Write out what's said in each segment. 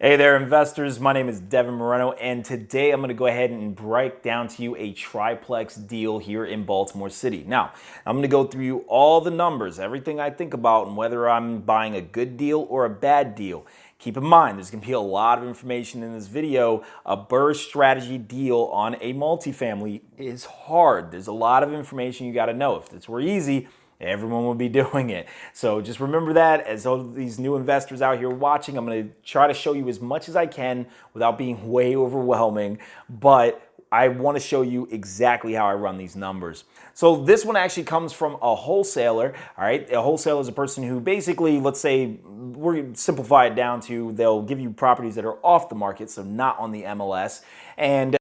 Hey there, investors. My name is Devin Moreno, and today I'm going to go ahead and break down to you a triplex deal here in Baltimore City. Now, I'm going to go through all the numbers, everything I think about, and whether I'm buying a good deal or a bad deal. Keep in mind, there's going to be a lot of information in this video. A BRRRR strategy deal on a multifamily is hard. There's a lot of information you got to know. If this were easy, everyone would be doing it. So just remember that as all these new investors out here watching, I'm going to try to show you as much as I can without being way overwhelming, but I want to show you exactly how I run these numbers. So this one actually comes from a wholesaler, all right? A wholesaler is a person who basically, let's say, we're going to simplify it down to they'll give you properties that are off the market, so not on the MLS. And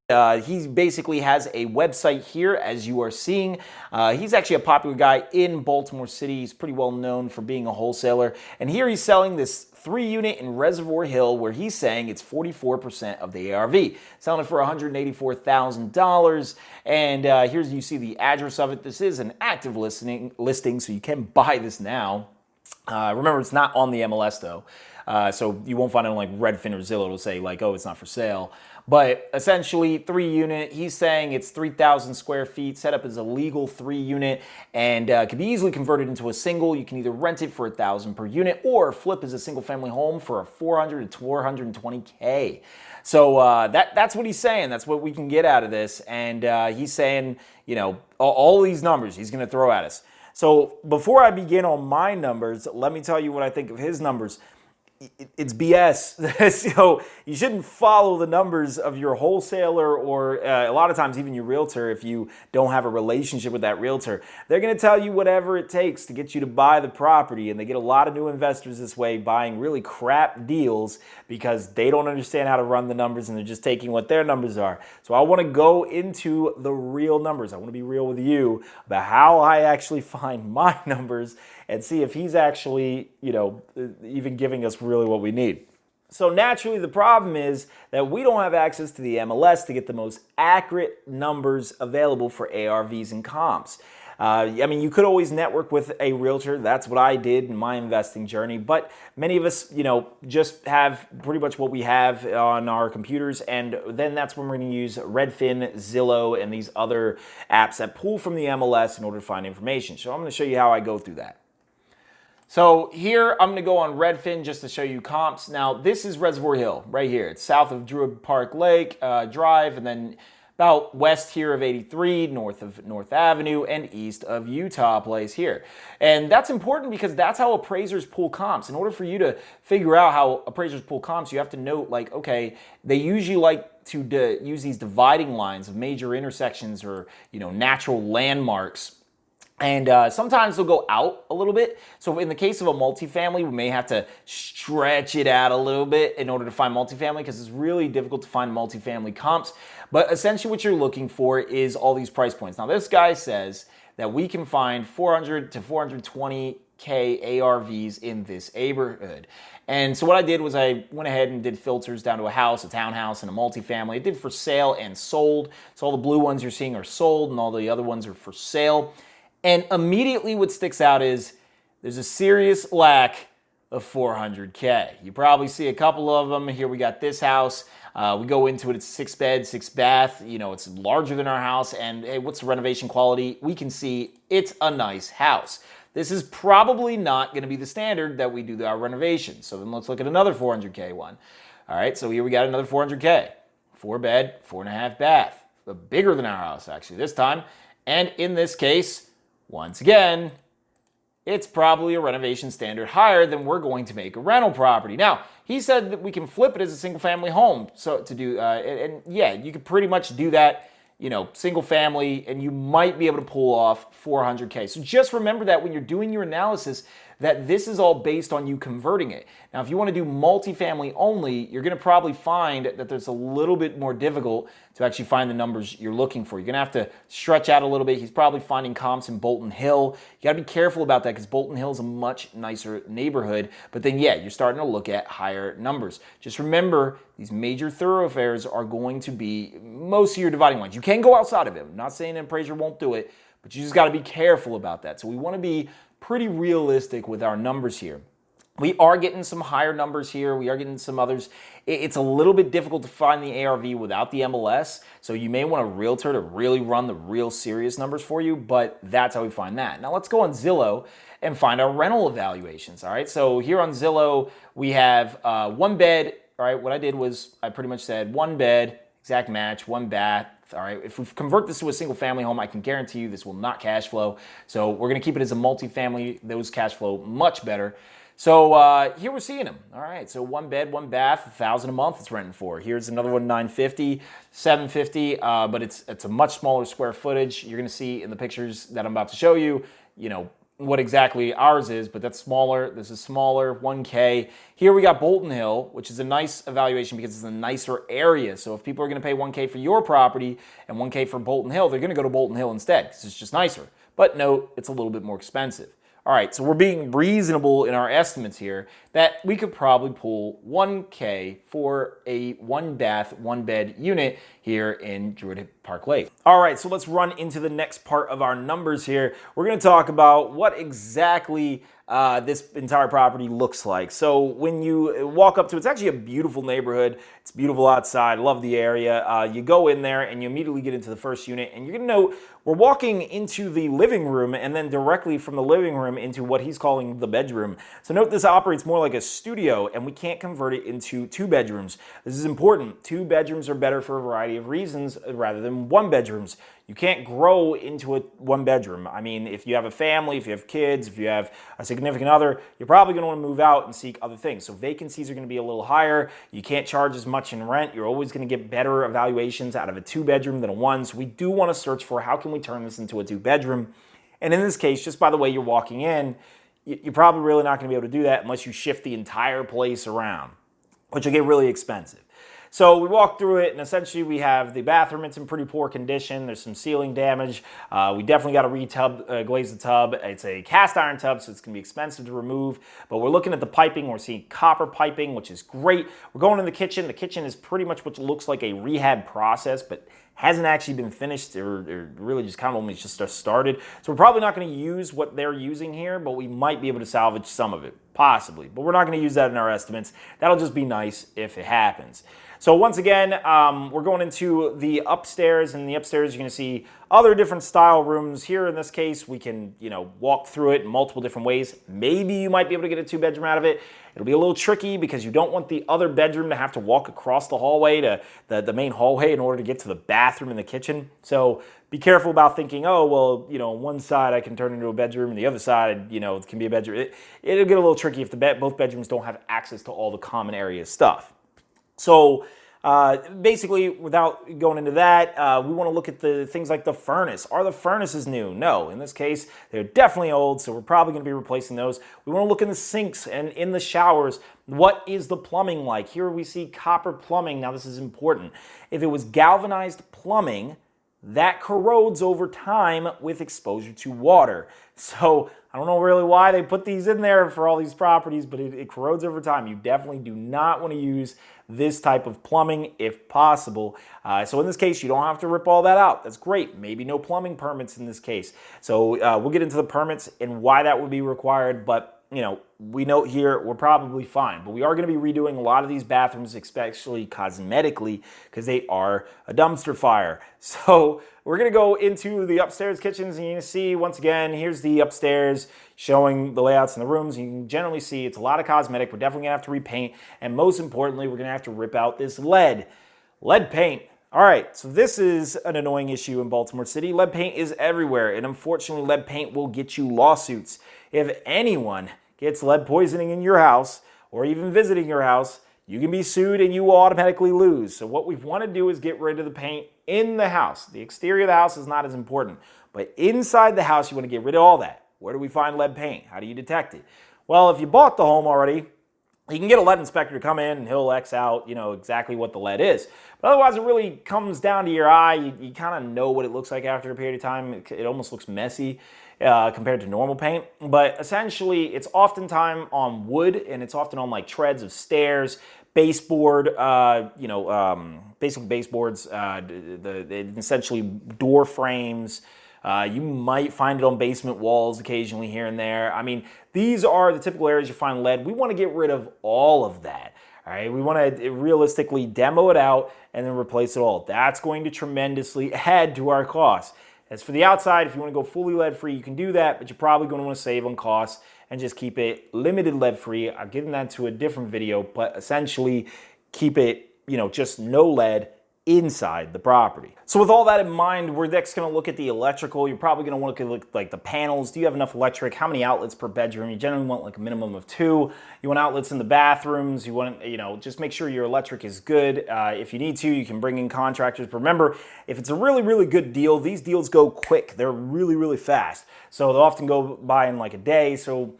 he basically has a website here, as you are seeing. He's actually a popular guy in Baltimore City. He's pretty well known for being a wholesaler. And here he's selling this 3-unit in Reservoir Hill where he's saying it's 44% of the ARV. Selling it for $184,000. And here's you see the address of it. This is an active listing, so you can buy this now. Remember, it's not on the MLS though. So you won't find it on like Redfin or Zillow. It'll say like, oh, it's not for sale. But essentially 3-unit, he's saying it's 3,000 square feet, set up as a legal 3-unit, and can be easily converted into a single. You can either rent it for $1,000 per unit or flip as a single family home for a $400 to $420K. So that's what he's saying. That's what we can get out of this. And he's saying, you know, all these numbers he's going to throw at us. So before I begin on my numbers, let me tell you what I think of his numbers. It's BS. So you shouldn't follow the numbers of your wholesaler or a lot of times even your realtor if you don't have a relationship with that realtor. They're going to tell you whatever it takes to get you to buy the property, and they get a lot of new investors this way buying really crap deals because they don't understand how to run the numbers and they're just taking what their numbers are. So I want to go into the real numbers. I want to be real with you about how I actually find my numbers and see if he's actually, you know, even giving us really what we need. So naturally, the problem is that we don't have access to the MLS to get the most accurate numbers available for ARVs and comps. I mean, you could always network with a realtor. That's what I did in my investing journey. But many of us, you know, just have pretty much what we have on our computers. And then that's when we're going to use Redfin, Zillow, and these other apps that pull from the MLS in order to find information. So I'm going to show you how I go through that. So here I'm going to go on Redfin just to show you comps. Now this is Reservoir Hill right here. It's south of Druid Park Lake Drive, and then about west here of 83, north of North Avenue, and east of Utah Place here. And that's important because that's how appraisers pull comps. In order for you to figure out how appraisers pull comps, you have to note like, okay, they usually like to use these dividing lines of major intersections or, you know, natural landmarks. And sometimes they'll go out a little bit. So in the case of a multifamily, we may have to stretch it out a little bit in order to find multifamily because it's really difficult to find multifamily comps. But essentially what you're looking for is all these price points. Now this guy says that we can find 400 to 420K ARVs in this neighborhood. And so what I did was I went ahead and did filters down to a house, a townhouse, and a multifamily. I did for sale and sold. So all the blue ones you're seeing are sold and all the other ones are for sale. And immediately what sticks out is there's a serious lack of 400K. You probably see a couple of them. Here we got this house. We go into it, it's 6 bed, 6 bath. You know, it's larger than our house. And hey, what's the renovation quality? We can see it's a nice house. This is probably not going to be the standard that we do our renovations. So then let's look at another 400K one. All right, so here we got another 400K. 4 bed, 4.5 bath. Bigger than our house, actually, this time. And in this case, once again, it's probably a renovation standard higher than we're going to make a rental property. Now, he said that we can flip it as a single family home. So to do, and yeah, you could pretty much do that, you know, single family, and you might be able to pull off 400K. So just remember that when you're doing your analysis, that this is all based on you converting it. Now, if you want to do multifamily only, you're going to probably find that there's a little bit more difficult to actually find the numbers you're looking for. You're going to have to stretch out a little bit. He's probably finding comps in Bolton Hill. You got to be careful about that because Bolton Hill is a much nicer neighborhood. But then, yeah, you're starting to look at higher numbers. Just remember, these major thoroughfares are going to be most of your dividing lines. You can go outside of it. I'm not saying an appraiser won't do it, but you just got to be careful about that. So we want to be pretty realistic with our numbers here. We are getting some higher numbers here. We are getting some others. It's a little bit difficult to find the ARV without the MLS, so you may want a realtor to really run the real serious numbers for you, but that's how we find that. Now let's go on Zillow and find our rental evaluations, all right? So here on Zillow, we have one bed, all right? What I did was I pretty much said one bed, exact match, one bath, all right? If we convert this to a single family home, I can guarantee you this will not cash flow. So we're gonna keep it as a multifamily. Those cash flow much better. So here we're seeing them. All right, so one bed, one bath, $1,000 a month it's renting for. Here's another one, $950, $750, but it's a much smaller square footage. You're gonna see in the pictures that I'm about to show you, what exactly ours is, but that's smaller. This is smaller, 1K. Here we got Bolton Hill, which is a nice evaluation because it's a nicer area. So if people are gonna pay 1K for your property and 1K for Bolton Hill, they're gonna go to Bolton Hill instead because it's just nicer. But note, it's a little bit more expensive. All right, so we're being reasonable in our estimates here that we could probably pull 1K for a one bath, one bed unit here in Druid Park Lake. All right, so let's run into the next part of our numbers here. We're gonna talk about what exactly this entire property looks like. So when you walk up to it, it's actually a beautiful neighborhood. It's beautiful outside, love the area. You go in there and you immediately get into the first unit and you're gonna note we're walking into the living room and then directly from the living room into what he's calling the bedroom. So note this operates more like a studio and we can't convert it into 2 bedrooms. This is important. 2 bedrooms are better for a variety of reasons rather than 1 bedrooms. You can't grow into a 1 bedroom. I mean, if you have a family, if you have kids, if you have a significant other, you're probably gonna wanna move out and seek other things. So vacancies are gonna be a little higher. You can't charge as much in rent. You're always gonna get better evaluations out of a 2 bedroom than a 1. So we do wanna search for how can we turn this into a 2 bedroom. And in this case, just by the way you're walking in, you're probably really not gonna be able to do that unless you shift the entire place around, which will get really expensive. So we walk through it, and essentially we have the bathroom. It's in pretty poor condition. There's some ceiling damage. We definitely got to glaze the tub. It's a cast iron tub, so it's going to be expensive to remove. But we're looking at the piping. We're seeing copper piping, which is great. We're going in the kitchen. The kitchen is pretty much what looks like a rehab process, but hasn't actually been finished or really just kind of only just started. So we're probably not going to use what they're using here, but we might be able to salvage some of it, possibly. But we're not going to use that in our estimates. That'll just be nice if it happens. So once again, we're going into the upstairs, and the upstairs you're going to see other different style rooms. Here in this case, we can walk through it in multiple different ways. Maybe you might be able to get a 2-bedroom out of it. It'll be a little tricky because you don't want the other bedroom to have to walk across the hallway to the main hallway in order to get to the bathroom and the kitchen. So be careful about thinking, oh, well, one side I can turn into a bedroom and the other side, it can be a bedroom. It'll get a little tricky if both bedrooms don't have access to all the common area stuff. So basically, without going into that, we want to look at the things like the furnace. Are the furnaces new? No. In this case, they're definitely old, so we're probably going to be replacing those. We want to look in the sinks and in the showers. What is the plumbing like? Here we see copper plumbing. Now, this is important. If it was galvanized plumbing, that corrodes over time with exposure to water. So I don't know really why they put these in there for all these properties, but it corrodes over time. You definitely do not want to use this type of plumbing if possible. So in this case, you don't have to rip all that out. That's great. Maybe no plumbing permits in this case. So we'll get into the permits and why that would be required, but we note here we're probably fine, but we are going to be redoing a lot of these bathrooms, especially cosmetically, because they are a dumpster fire. So we're going to go into the upstairs kitchens, and you can see, once again, here's the upstairs showing the layouts in the rooms. You can generally see it's a lot of cosmetic. We're definitely going to have to repaint, and most importantly, we're going to have to rip out this lead paint. All right, so this is an annoying issue in Baltimore City. Lead paint is everywhere, and unfortunately, lead paint will get you lawsuits. If anyone gets lead poisoning in your house or even visiting your house, you can be sued and you will automatically lose. So what we want to do is get rid of the paint in the house. The exterior of the house is not as important, but inside the house, you want to get rid of all that. Where do we find lead paint? How do you detect it? Well, if you bought the home already, you can get a lead inspector to come in and he'll X out, exactly what the lead is. But otherwise, it really comes down to your eye. You kind of know what it looks like after a period of time. It almost looks messy compared to normal paint. But essentially, it's oftentimes on wood, and it's often on like treads of stairs, baseboard, basically baseboards, essentially door frames, You might find it on basement walls occasionally here and there. I mean, these are the typical areas you find lead. We want to get rid of all of that. All right, we want to realistically demo it out and then replace it all. That's going to tremendously add to our costs. As for the outside, if you want to go fully lead-free, you can do that, but you're probably going to want to save on costs and just keep it limited lead-free. I'll get into that to a different video, but essentially keep it, just no lead inside the property. So with all that in mind, we're next going to look at the electrical. You're probably going to want to look at like the panels. Do you have enough electric? How many outlets per bedroom? You generally want like a minimum of 2. You want outlets in the bathrooms. You want, just make sure your electric is good. If you need to, you can bring in contractors. But remember, if it's a really, really good deal, these deals go quick. They're really, really fast. So they'll often go by in like a day. So,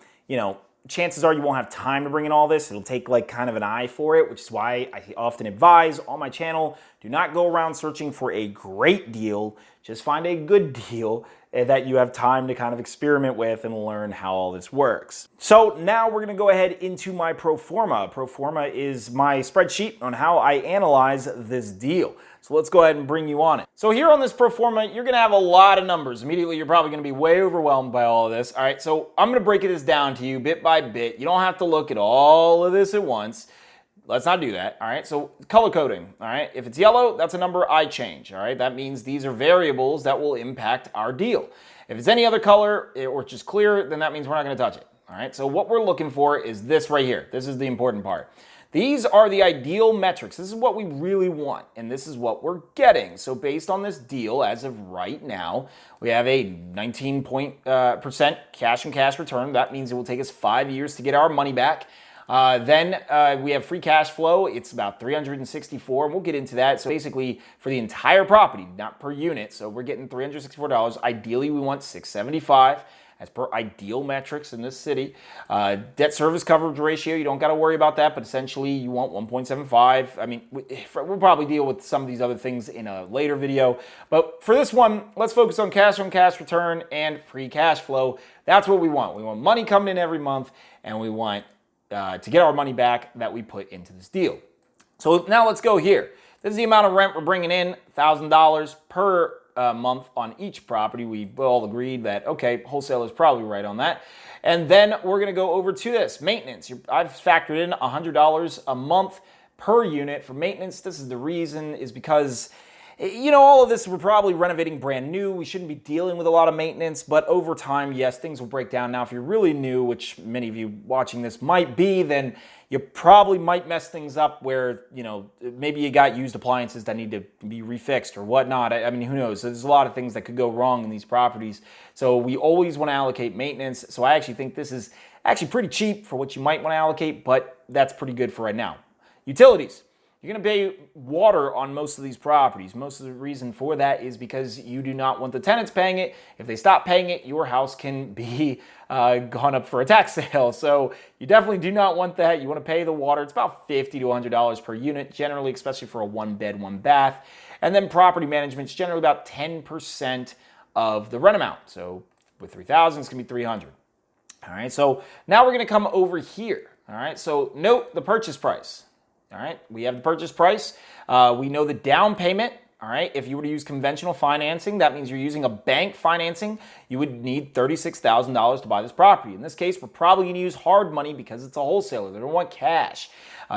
chances are you won't have time to bring in all this. It'll take like kind of an eye for it, which is why I often advise on my channel, do not go around searching for a great deal. Just find a good deal that you have time to kind of experiment with and learn how all this works. So now we're gonna go ahead into my pro forma. Pro forma is my spreadsheet on how I analyze this deal. So let's go ahead and bring you on it. So here on this pro forma, you're gonna have a lot of numbers. Immediately, you're probably gonna be way overwhelmed by all of this. All right, so I'm gonna break this down to you bit by bit. You don't have to look at all of this at once. Let's not do that, all right? So color coding, all right? If it's yellow, that's a number I change, all right? That means these are variables that will impact our deal. If it's any other color or just clear, then that means we're not gonna touch it, all right? So what we're looking for is this right here. This is the important part. These are the ideal metrics. This is what we really want, and this is what we're getting. So based on this deal, as of right now, we have a 19% cash on cash return. That means it will take us 5 years to get our money back. Then we have free cash flow. It's about 364, and we'll get into that. So basically, for the entire property, not per unit, so we're getting $364. Ideally, we want 675 as per ideal metrics in this city. Debt service coverage ratio, you don't got to worry about that, but essentially you want 1.75. I mean, we'll probably deal with some of these other things in a later video. But for this one, let's focus on cash return and free cash flow. That's what we want. We want money coming in every month, and we want to get our money back that we put into this deal. So now let's go here. This is the amount of rent we're bringing in, $1,000 per month on each property. We all agreed that, okay, wholesale is probably right on that. And then we're gonna go over to this, maintenance. I've factored in $100 a month per unit for maintenance. This is the reason is because all of this, we're probably renovating brand new. We shouldn't be dealing with a lot of maintenance, but over time, yes, things will break down. Now, if you're really new, which many of you watching this might be, then you probably might mess things up where, maybe you got used appliances that need to be refixed or whatnot. I mean, who knows? There's a lot of things that could go wrong in these properties. So we always want to allocate maintenance. So I actually think this is actually pretty cheap for what you might want to allocate, but that's pretty good for right now. Utilities. You're going to pay water on most of these properties. Most of the reason for that is because you do not want the tenants paying it. If they stop paying it, your house can be gone up for a tax sale. So you definitely do not want that. You want to pay the water. It's about $50 to $100 per unit, generally, especially for a 1-bed, 1-bath. And then property management is generally about 10% of the rent amount. So with $3,000, it's going to be $300. All right, so now we're going to come over here. All right, so note the purchase price. All right, we have the purchase price. We know the down payment. All right, if you were to use conventional financing, that means you're using a bank financing. You would need $36,000 to buy this property. In this case, we're probably going to use hard money because it's a wholesaler. They don't want cash.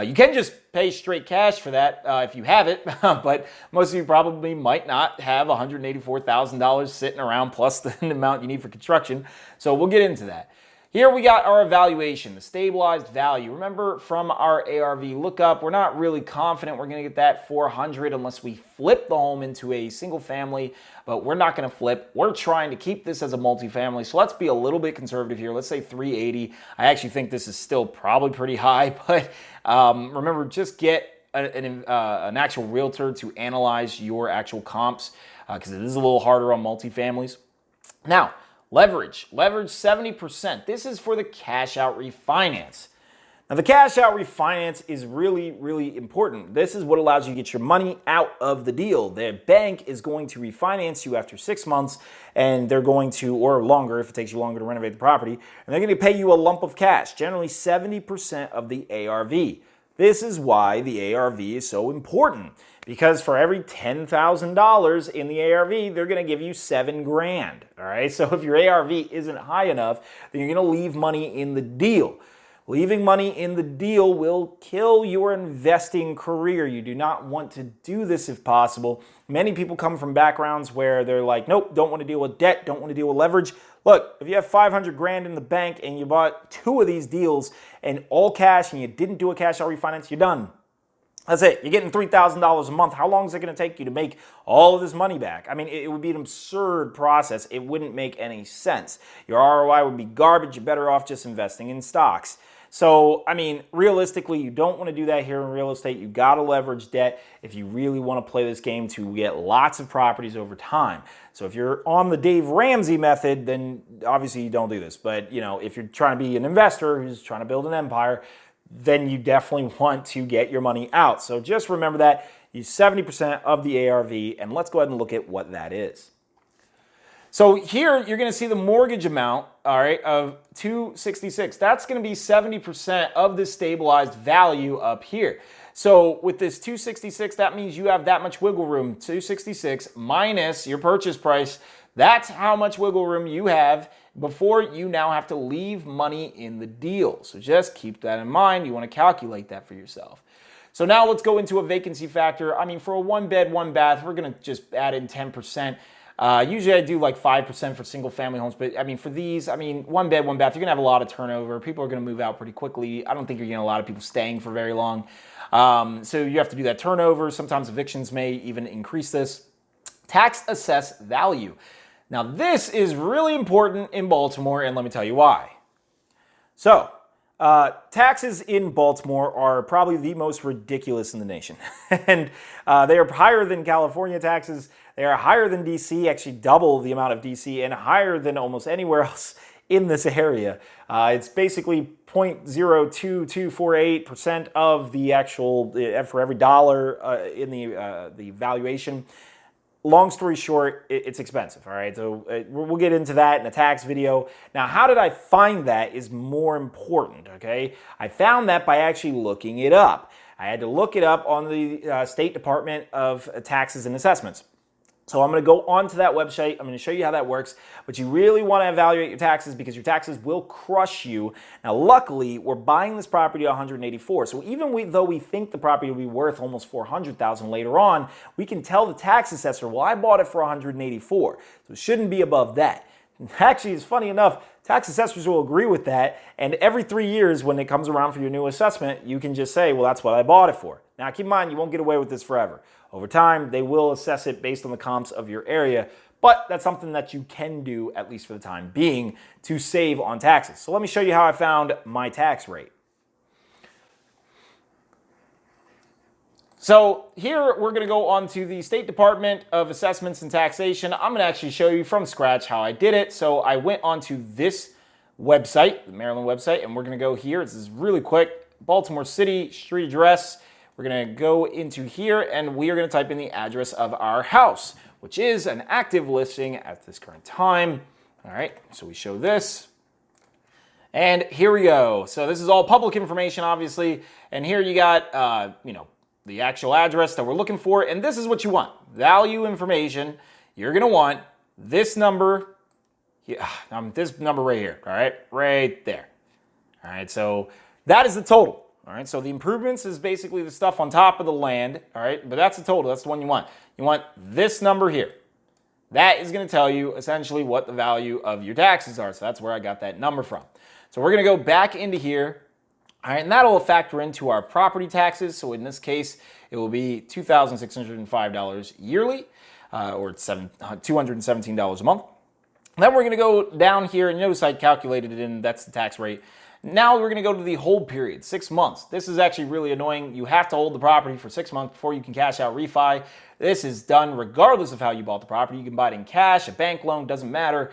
You can just pay straight cash for that if you have it, but most of you probably might not have $184,000 sitting around plus the amount you need for construction. So we'll get into that. Here we got our evaluation, the stabilized value. Remember from our ARV lookup, we're not really confident we're gonna get that 400 unless we flip the home into a single family, but we're not gonna flip. We're trying to keep this as a multifamily, so let's be a little bit conservative here. Let's say 380. I actually think this is still probably pretty high, but remember, just get an actual realtor to analyze your actual comps because it is a little harder on multifamilies. Now, leverage 70%. This is for the cash out refinance. Now the cash out refinance is really, really important. This is what allows you to get your money out of the deal. The bank is going to refinance you after 6 months and they're going to, or longer if it takes you longer to renovate the property, and they're going to pay you a lump of cash, generally 70% of the ARV. This is why the ARV is so important, because for every $10,000 in the ARV, they're going to give you $7,000. All right. So if your ARV isn't high enough, then you're going to leave money in the deal. Leaving money in the deal will kill your investing career. You do not want to do this if possible. Many people come from backgrounds where they're like, nope, don't want to deal with debt, don't want to deal with leverage. Look, if you have $500,000 in the bank and you bought 2 of these deals and all cash and you didn't do a cash out refinance, you're done. That's it. You're getting $3,000 a month. How long is it going to take you to make all of this money back? I mean, it would be an absurd process. It wouldn't make any sense. Your ROI would be garbage. You're better off just investing in stocks. So, I mean, realistically, you don't want to do that here in real estate. You got to leverage debt if you really want to play this game to get lots of properties over time. So if you're on the Dave Ramsey method, then obviously you don't do this. But, you know, if you're trying to be an investor who's trying to build an empire, then you definitely want to get your money out. So just remember that. Use 70% of the ARV, and let's go ahead and look at what that is. So here you're going to see the mortgage amount, all right, of $266. That's going to be 70% of the stabilized value up here. So with this $266, that means you have that much wiggle room. $266 minus your purchase price. That's how much wiggle room you have before you now have to leave money in the deal. So just keep that in mind. You want to calculate that for yourself. So now let's go into a vacancy factor. I mean, for a 1-bed, 1-bath, we're going to just add in 10%. Usually I do like 5% for single family homes, but I mean for these, 1-bed, 1-bath, you're gonna have a lot of turnover. People are gonna move out pretty quickly. I don't think you're getting a lot of people staying for very long. So you have to do that turnover. Sometimes evictions may even increase this. Tax assessed value. Now this is really important in Baltimore, and let me tell you why. So taxes in Baltimore are probably the most ridiculous in the nation. And they are higher than California taxes. They are higher than DC, actually double the amount of DC, and higher than almost anywhere else in this area. It's basically 0.02248% of the actual, for every dollar in the valuation. Long story short, it's expensive, all right? So we'll get into that in a tax video. Now, how did I find that is more important, okay? I found that by actually looking it up. I had to look it up on the State Department of Taxes and Assessments. So I'm going to go onto that website. I'm going to show you how that works. But you really want to evaluate your taxes because your taxes will crush you. Now, luckily, we're buying this property at $184,000. So even though we think the property will be worth almost $400,000 later on, we can tell the tax assessor, well, I bought it for $184,000. So it shouldn't be above that. Actually, it's funny enough, tax assessors will agree with that. And every 3 years when it comes around for your new assessment, you can just say, well, that's what I bought it for. Now, keep in mind, you won't get away with this forever. Over time, they will assess it based on the comps of your area, but that's something that you can do, at least for the time being, to save on taxes. So let me show you how I found my tax rate. So here we're going to go on to the State Department of Assessments and Taxation. I'm going to actually show you from scratch how I did it. So I went onto this website, the Maryland website, and we're going to go here. This is really quick. Baltimore City, street address. We're going to go into here and we are going to type in the address of our house, which is an active listing at this current time. All right, so we show this. And here we go. So this is all public information, obviously. And here you got, the actual address that we're looking for. And this is what you want. Value information. You're going to want this number. This number right here. All right, right there. All right, so that is the total. All right, so the improvements is basically the stuff on top of the land, all right, but that's the total. That's the one you want. You want this number here. That is going to tell you essentially what the value of your taxes are. So that's where I got that number from. So we're going to go back into here, all right, and that'll factor into our property taxes. So in this case, it will be $2,605 yearly, or $217 a month. Then we're going to go down here, and notice I calculated it in, that's the tax rate. Now we're going to go to the hold period, 6 months. This is actually really annoying. You have to hold the property for 6 months before you can cash out refi. This is done regardless of how you bought the property. You can buy it in cash, a bank loan, doesn't matter.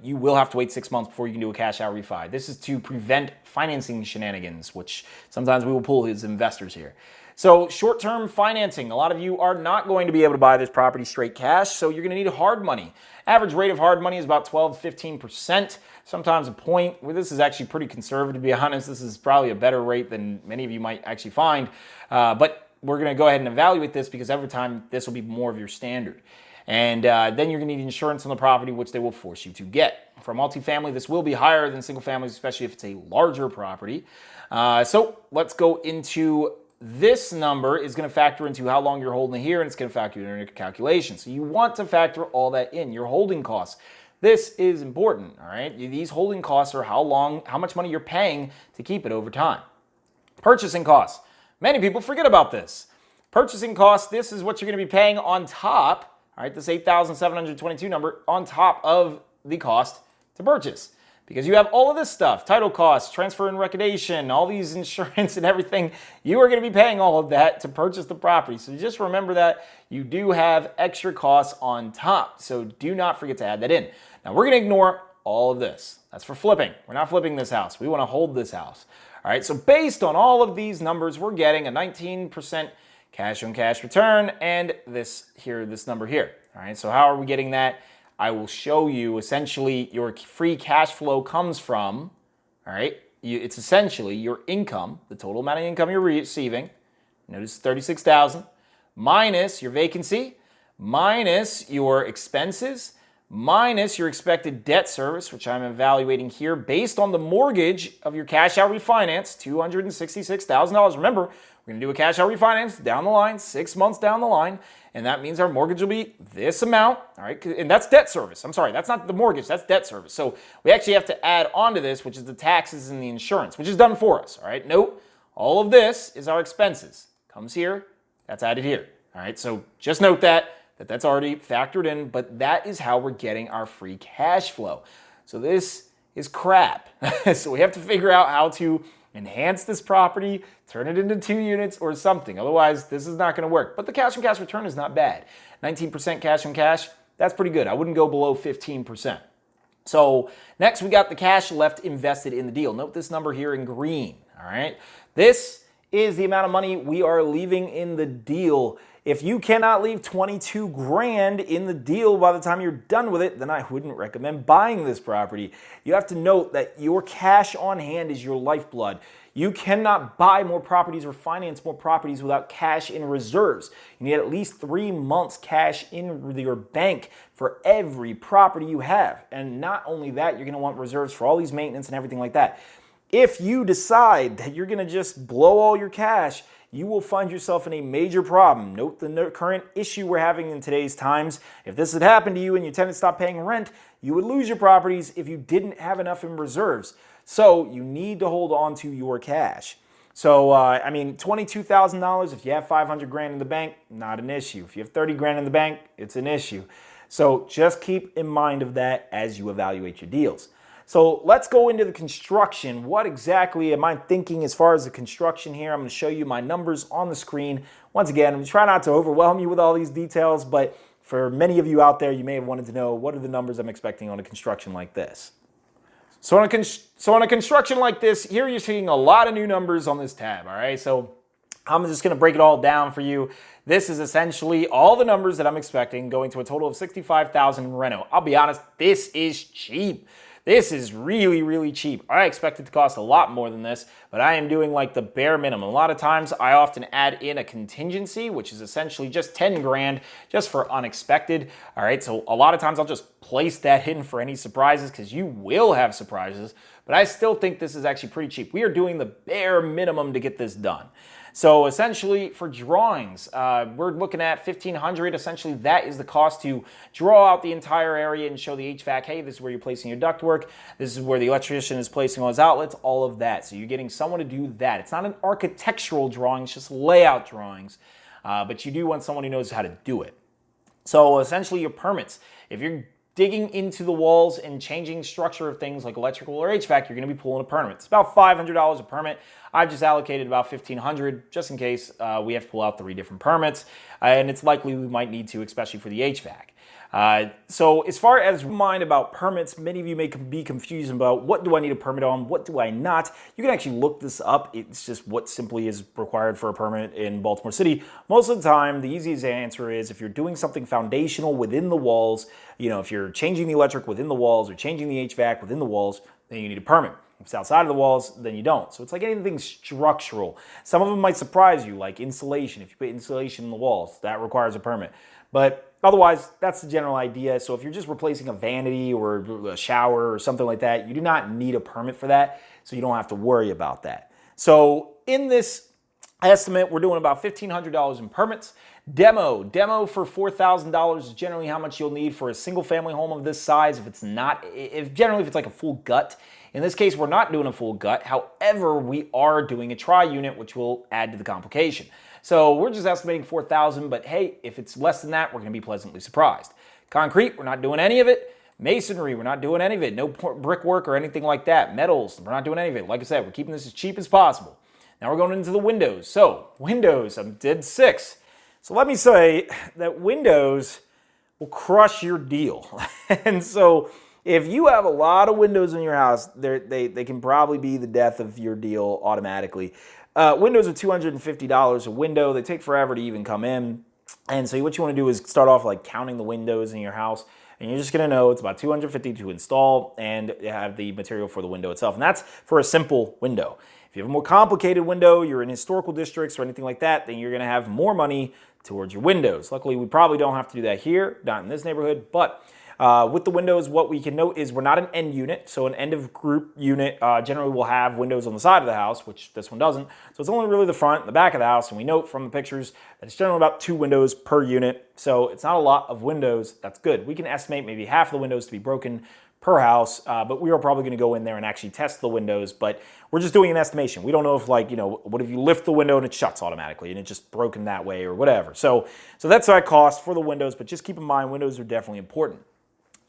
You will have to wait 6 months before you can do a cash out refi. This is to prevent financing shenanigans, which sometimes we will pull as investors here. So short-term financing, a lot of you are not going to be able to buy this property straight cash, so you're going to need hard money. Average rate of hard money is about 12 to 15%. sometimes a point, where this is actually pretty conservative, to be honest. This is probably a better rate than many of you might actually find. But we're going to go ahead and evaluate this because every time this will be more of your standard. And then you're going to need insurance on the property, which they will force you to get. For multifamily, this will be higher than single families, especially if it's a larger property. So let's go into this number is going to factor into how long you're holding it here, and it's going to factor in your calculation. So you want to factor all that in, your holding costs. This is important, all right? These holding costs are how much money you're paying to keep it over time. Purchasing costs. Many people forget about this. Purchasing costs, this is what you're going to be paying on top, all right, this 8,722 number on top of the cost to purchase. Because you have all of this stuff, title costs, transfer and recordation, all these insurance and everything. You are going to be paying all of that to purchase the property. So just remember that you do have extra costs on top. So do not forget to add that in. Now we're going to ignore all of this. That's for flipping. We're not flipping this house. We want to hold this house. All right, so based on all of these numbers, we're getting a 19% cash on cash return and this number here. All right, so how are we getting that? I will show you. Essentially your free cash flow comes from, all right, it's essentially your income, the total amount of income you're receiving. Notice 36,000 minus your vacancy, minus your expenses, minus your expected debt service, which I'm evaluating here based on the mortgage of your cash out refinance, $266,000. Remember, we're going to do a cash out refinance down the line, 6 months down the line, and that means our mortgage will be this amount, all right? And that's debt service. I'm sorry, that's not the mortgage, that's debt service. So we actually have to add on to this, which is the taxes and the insurance, which is done for us, all right? Note, all of this is our expenses. Comes here, that's added here, all right? So just note that's already factored in, but that is how we're getting our free cash flow. So this is crap. So we have to figure out how to enhance this property, turn it into 2 units or something. Otherwise, this is not going to work. But the cash on cash return is not bad. 19% cash on cash, that's pretty good. I wouldn't go below 15%. So next, we got the cash left invested in the deal. Note this number here in green, all right? This is the amount of money we are leaving in the deal. If you cannot leave 22 grand in the deal by the time you're done with it, then I wouldn't recommend buying this property. You have to note that your cash on hand is your lifeblood. You cannot buy more properties or finance more properties without cash in reserves. You need at least 3 months cash in your bank for every property you have. And not only that, you're going to want reserves for all these maintenance and everything like that. If you decide that you're going to just blow all your cash, you will find yourself in a major problem. Note the current issue we're having in today's times. If this had happened to you and your tenant stopped paying rent, you would lose your properties if you didn't have enough in reserves. So you need to hold on to your cash. So, $22,000, if you have 500 grand in the bank, not an issue. If you have 30 grand in the bank, it's an issue. So just keep in mind of that as you evaluate your deals. So let's go into the construction. What exactly am I thinking as far as the construction here? I'm going to show you my numbers on the screen. Once again, I'm trying not to overwhelm you with all these details, but for many of you out there, you may have wanted to know what are the numbers I'm expecting on a construction like this. So on a construction like this, here you're seeing a lot of new numbers on this tab, all right? So I'm just going to break it all down for you. This is essentially all the numbers that I'm expecting, going to a total of $65,000 in reno. I'll be honest, this is cheap. This is really, really cheap. I expect it to cost a lot more than this, but I am doing like the bare minimum. A lot of times I often add in a contingency, which is essentially just 10 grand just for unexpected. All right, so a lot of times I'll just place that in for any surprises because you will have surprises, but I still think this is actually pretty cheap. We are doing the bare minimum to get this done. So essentially for drawings, we're looking at $1,500. Essentially that is the cost to draw out the entire area and show the HVAC. Hey, this is where you're placing your ductwork. This is where the electrician is placing all his outlets, all of that. So you're getting someone to do that. It's not an architectural drawing, it's just layout drawings. But you do want someone who knows how to do it. So essentially your permits, if you're digging into the walls and changing structure of things like electrical or HVAC, you're going to be pulling a permit. It's about $500 a permit. I've just allocated about $1,500 just in case we have to pull out 3 different permits, and it's likely we might need to, especially for the HVAC. So as far as mind about permits, many of you may be confused about what do I need a permit on, what do I not. You can actually look this up. It's just what simply is required for a permit in Baltimore City. Most of the time, the easiest answer is if you're doing something foundational within the walls, if you're changing the electric within the walls or changing the HVAC within the walls, then you need a permit. If it's outside of the walls, then you don't. So it's like anything structural. Some of them might surprise you, like insulation. If you put insulation in the walls, that requires a permit. But otherwise, that's the general idea. So if you're just replacing a vanity or a shower or something like that, you do not need a permit for that, so you don't have to worry about that. So in this estimate, we're doing about $1,500 in permits. Demo for $4,000 is generally how much you'll need for a single family home of this size. If it's like a full gut. In this case, we're not doing a full gut. However, we are doing a tri-unit, which will add to the complication. So we're just estimating $4,000, but hey, if it's less than that, we're going to be pleasantly surprised. Concrete, we're not doing any of it. Masonry, we're not doing any of it. No brickwork or anything like that. Metals, we're not doing any of it. Like I said, we're keeping this as cheap as possible. Now we're going into the windows. So windows, I did 6. So let me say that windows will crush your deal. And so if you have a lot of windows in your house, they can probably be the death of your deal automatically. Windows are $250 a window. They take forever to even come in. And so what you want to do is start off like counting the windows in your house. And you're just going to know it's about $250 to install and have the material for the window itself. And that's for a simple window. If you have a more complicated window, you're in historical districts or anything like that, then you're going to have more money towards your windows. Luckily, we probably don't have to do that here, not in this neighborhood, but with the windows, what we can note is we're not an end unit. So an end of group unit generally will have windows on the side of the house, which this one doesn't. So it's only really the front and the back of the house. And we note from the pictures that it's generally about 2 windows per unit. So it's not a lot of windows. That's good. We can estimate maybe half of the windows to be broken per house, but we are probably going to go in there and actually test the windows, but we're just doing an estimation. We don't know if what if you lift the window and it shuts automatically and it's just broken that way or whatever. So that's our cost for the windows, but just keep in mind windows are definitely important.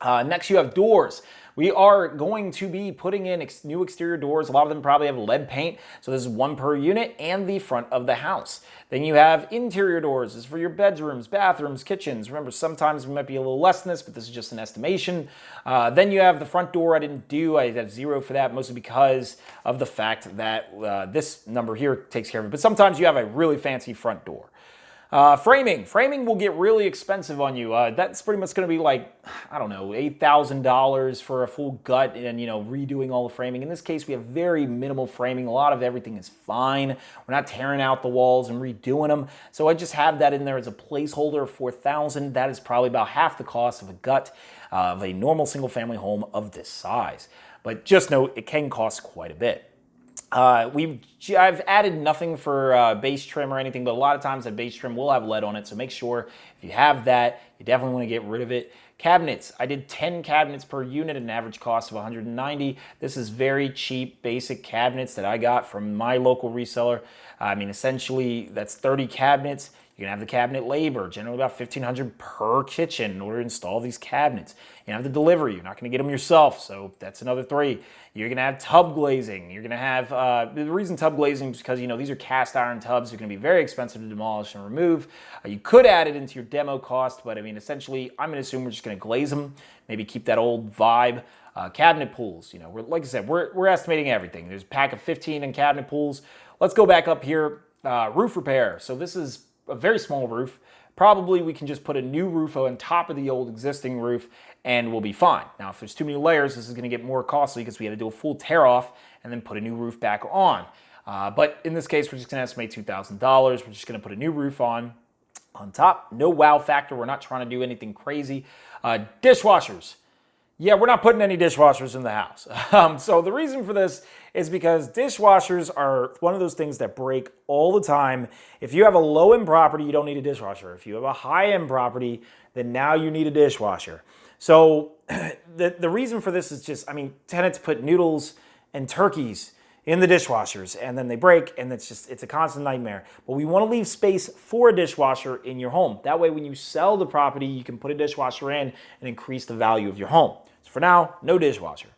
Next, you have doors. We are going to be putting in new exterior doors. A lot of them probably have lead paint, so this is 1 per unit and the front of the house. Then you have interior doors. This is for your bedrooms, bathrooms, kitchens. Remember, sometimes we might be a little less than this, but this is just an estimation. Then you have the front door. I didn't do. I have 0 for that, mostly because of the fact that this number here takes care of it. But sometimes you have a really fancy front door. Framing will get really expensive on you. That's pretty much going to be like, I don't know, $8,000 for a full gut and, redoing all the framing. In this case, we have very minimal framing. A lot of everything is fine. We're not tearing out the walls and redoing them. So I just have that in there as a placeholder of $4,000. That is probably about half the cost of a gut of a normal single family home of this size. But just note, it can cost quite a bit. I've added nothing for base trim or anything, but a lot of times that base trim will have lead on it, so make sure if you have that, you definitely want to get rid of it. Cabinets, I did 10 cabinets per unit at an average cost of $190. This is very cheap, basic cabinets that I got from my local reseller. Essentially, that's 30 cabinets. You're gonna have the cabinet labor, generally about $1,500 per kitchen in order to install these cabinets. You have the delivery, you're not gonna get them yourself, so that's another 3. You're gonna have tub glazing. You're gonna have, the reason tub glazing is because, these are cast iron tubs. They're gonna be very expensive to demolish and remove. You could add it into your demo cost, but essentially, I'm gonna assume we're just gonna glaze them, maybe keep that old vibe. Cabinet pools, like I said, we're estimating everything. There's a pack of 15 in cabinet pools. Let's go back up here. Roof repair. So this is a very small roof. Probably we can just put a new roof on top of the old existing roof and we'll be fine. Now, if there's too many layers, this is going to get more costly because we had to do a full tear off and then put a new roof back on. But in this case, we're just going to estimate $2,000. We're just going to put a new roof on top. No wow factor. We're not trying to do anything crazy. Dishwashers. Yeah, we're not putting any dishwashers in the house. So the reason for this is because dishwashers are one of those things that break all the time. If you have a low-end property, you don't need a dishwasher. If you have a high-end property, then now you need a dishwasher. So the reason for this is just, tenants put noodles and turkeys in the dishwashers and then they break and it's a constant nightmare. But we want to leave space for a dishwasher in your home. That way when you sell the property, you can put a dishwasher in and increase the value of your home. So for now, no dishwasher.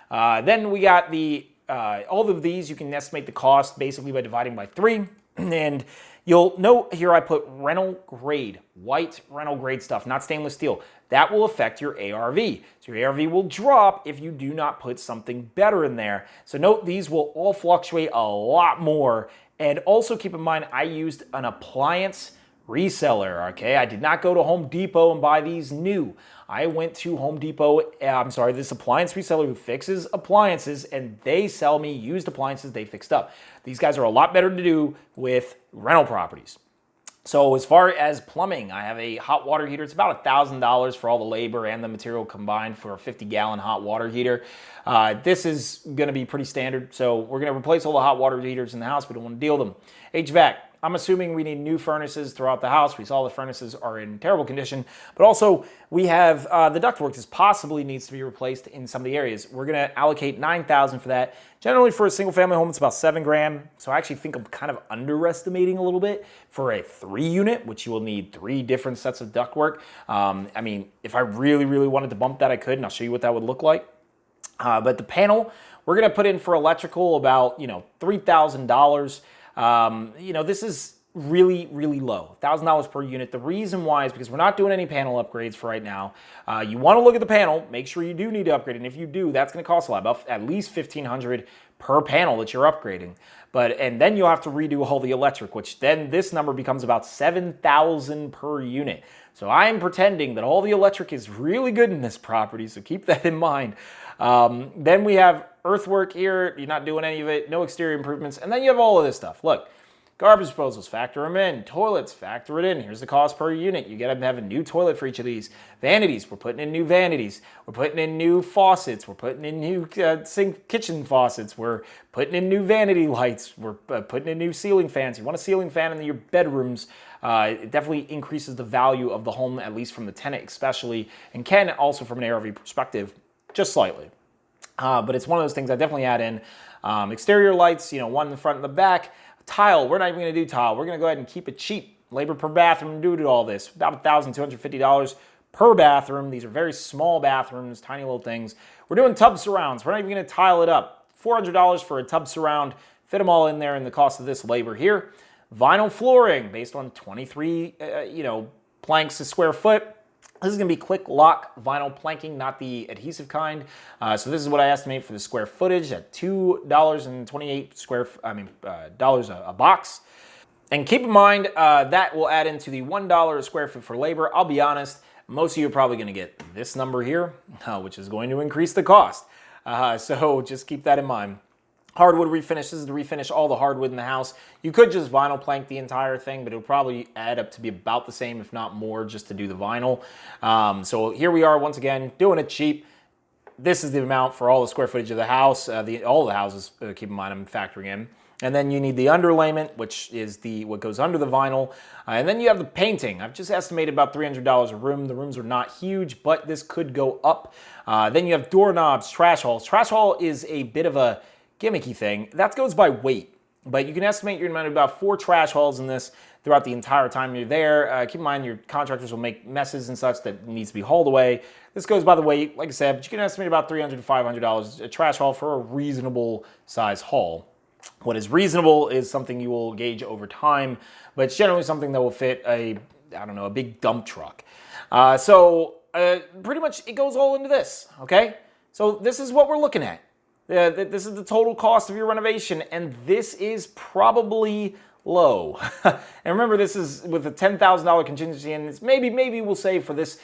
Then we got the all of these, you can estimate the cost basically by dividing by 3. And you'll note here I put rental grade, white rental grade stuff, not stainless steel. That will affect your ARV. So your ARV will drop if you do not put something better in there. So note these will all fluctuate a lot more. And also keep in mind, I used an appliance reseller, okay? I did not go to Home Depot and buy these new. I went to Home Depot, this appliance reseller who fixes appliances, and they sell me used appliances they fixed up. These guys are a lot better to do with rental properties. So as far as plumbing, I have a hot water heater. It's about $1,000 for all the labor and the material combined for a 50-gallon hot water heater. This is going to be pretty standard. So we're going to replace all the hot water heaters in the house. We don't want to deal with them. HVAC. I'm assuming we need new furnaces throughout the house. We saw the furnaces are in terrible condition, but also we have the ductwork that possibly needs to be replaced in some of the areas. We're going to allocate $9,000 for that. Generally for a single family home, it's about $7,000. So I actually think I'm kind of underestimating a little bit for a 3-unit, which you will need 3 different sets of ductwork. I mean, if I really, really wanted to bump that, I could, and I'll show you what that would look like. But the panel, we're going to put in for electrical about, $3,000. This is really, really low, $1,000 per unit. The reason why is because we're not doing any panel upgrades for right now. You want to look at the panel, make sure you do need to upgrade. And if you do, that's going to cost a lot, about at least $1,500 per panel that you're upgrading. And then you'll have to redo all the electric, which then this number becomes about $7,000 per unit. So I'm pretending that all the electric is really good in this property, so keep that in mind. Then we have earthwork here. You're not doing any of it. No exterior improvements. And then you have all of this stuff. Look, garbage disposals, factor them in. Toilets, factor it in. Here's the cost per unit. You got to have a new toilet for each of these. Vanities, we're putting in new vanities. We're putting in new faucets. We're putting in new kitchen faucets. We're putting in new vanity lights. We're putting in new ceiling fans. You want a ceiling fan in your bedrooms. It definitely increases the value of the home, at least from the tenant especially, and can also from an ARV perspective, just slightly. But it's one of those things I definitely add in. Exterior lights, one in the front and the back. Tile, we're not even going to do tile. We're going to go ahead and keep it cheap. Labor per bathroom due to all this. About $1,250 per bathroom. These are very small bathrooms, tiny little things. We're doing tub surrounds. We're not even going to tile it up. $400 for a tub surround. Fit them all in there in the cost of this labor here. Vinyl flooring based on 23, planks a square foot. This is going to be quick lock vinyl planking, not the adhesive kind. So this is what I estimate for the square footage at $2.28 dollars a box. And keep in mind that will add into the $1 a square foot for labor. I'll be honest, most of you are probably going to get this number here, which is going to increase the cost. So just keep that in mind. Hardwood refinish, this is to refinish all the hardwood in the house. You could just vinyl plank the entire thing, but it'll probably add up to be about the same, if not more, just to do the vinyl. So here we are, once again, doing it cheap. This is the amount for all the square footage of the house, all the houses, keep in mind I'm factoring in. And then you need the underlayment, which is what goes under the vinyl. And then you have the painting. I've just estimated about $300 a room. The rooms are not huge, but this could go up. Then you have doorknobs, trash hauls. Trash haul is a bit of a gimmicky thing. That goes by weight, but you can estimate you're going to have about 4 trash hauls in this throughout the entire time you're there. Keep in mind your contractors will make messes and such that needs to be hauled away. This goes by the weight, like I said, but you can estimate about $300 to $500 a trash haul for a reasonable size haul. What is reasonable is something you will gauge over time, but it's generally something that will fit a big dump truck. Pretty much it goes all into this, okay? So this is what we're looking at. This is the total cost of your renovation, and this is probably low. And remember, this is with a $10,000 contingency, and it's maybe we'll say for this,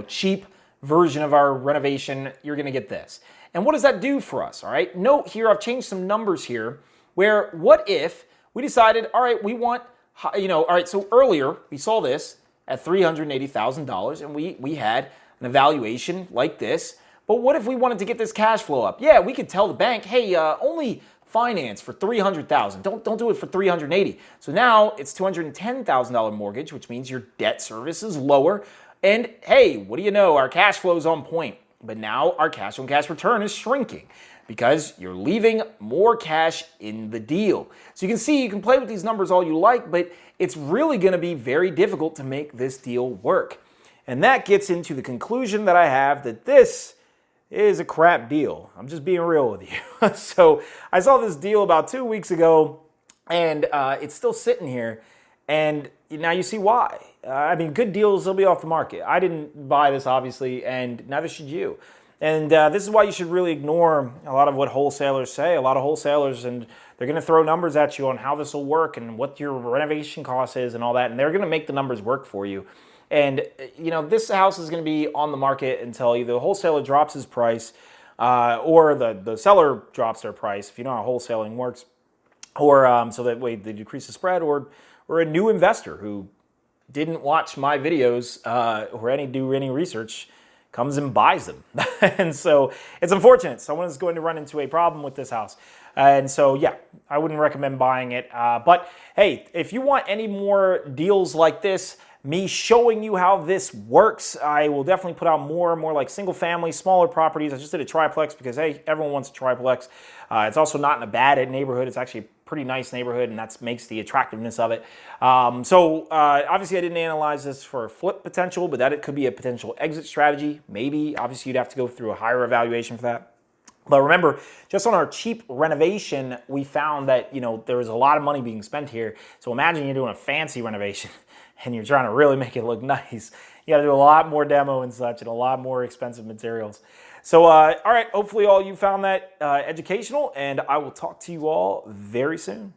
cheap version of our renovation, you're going to get this. And what does that do for us? All right. Note here, I've changed some numbers here. Where what if we decided, all right, we want, all right. So earlier we saw this at $380,000, and we had an evaluation like this. But what if we wanted to get this cash flow up? Yeah, we could tell the bank, hey, only finance for $300,000. Don't do it for $380,000. So now it's $210,000 mortgage, which means your debt service is lower. And hey, what do you know? Our cash flow is on point. But now our cash on cash return is shrinking because you're leaving more cash in the deal. So you can see, you can play with these numbers all you like, but it's really going to be very difficult to make this deal work. And that gets into the conclusion that I have that this is a crap deal. I'm just being real with you. So I saw this deal about 2 weeks ago, and it's still sitting here. And now you see why. I mean, good deals, they'll be off the market. I didn't buy this, obviously, and neither should you. And this is why you should really ignore a lot of what wholesalers say. A lot of wholesalers, and they're going to throw numbers at you on how this will work and what your renovation cost is and all that. And they're going to make the numbers work for you. And, you know, this house is going to be on the market until either the wholesaler drops his price or the seller drops their price, if you know how wholesaling works, or so that way they decrease the spread, or a new investor who didn't watch my videos or do any research comes and buys them. And so it's unfortunate. Someone is going to run into a problem with this house. And so, yeah, I wouldn't recommend buying it. But hey, if you want any more deals like this, me showing you how this works, I will definitely put out more and more like single family, smaller properties. I just did a triplex because, hey, everyone wants a triplex. It's also not in a bad neighborhood. It's actually a pretty nice neighborhood, and that makes the attractiveness of it. Obviously I didn't analyze this for flip potential, but that it could be a potential exit strategy. Maybe, obviously you'd have to go through a higher evaluation for that. But remember, just on our cheap renovation, we found that, you know, there was a lot of money being spent here. So imagine you're doing a fancy renovation and you're trying to really make it look nice. You got to do a lot more demo and such, and a lot more expensive materials. So, all right, hopefully all you found that educational, and I will talk to you all very soon.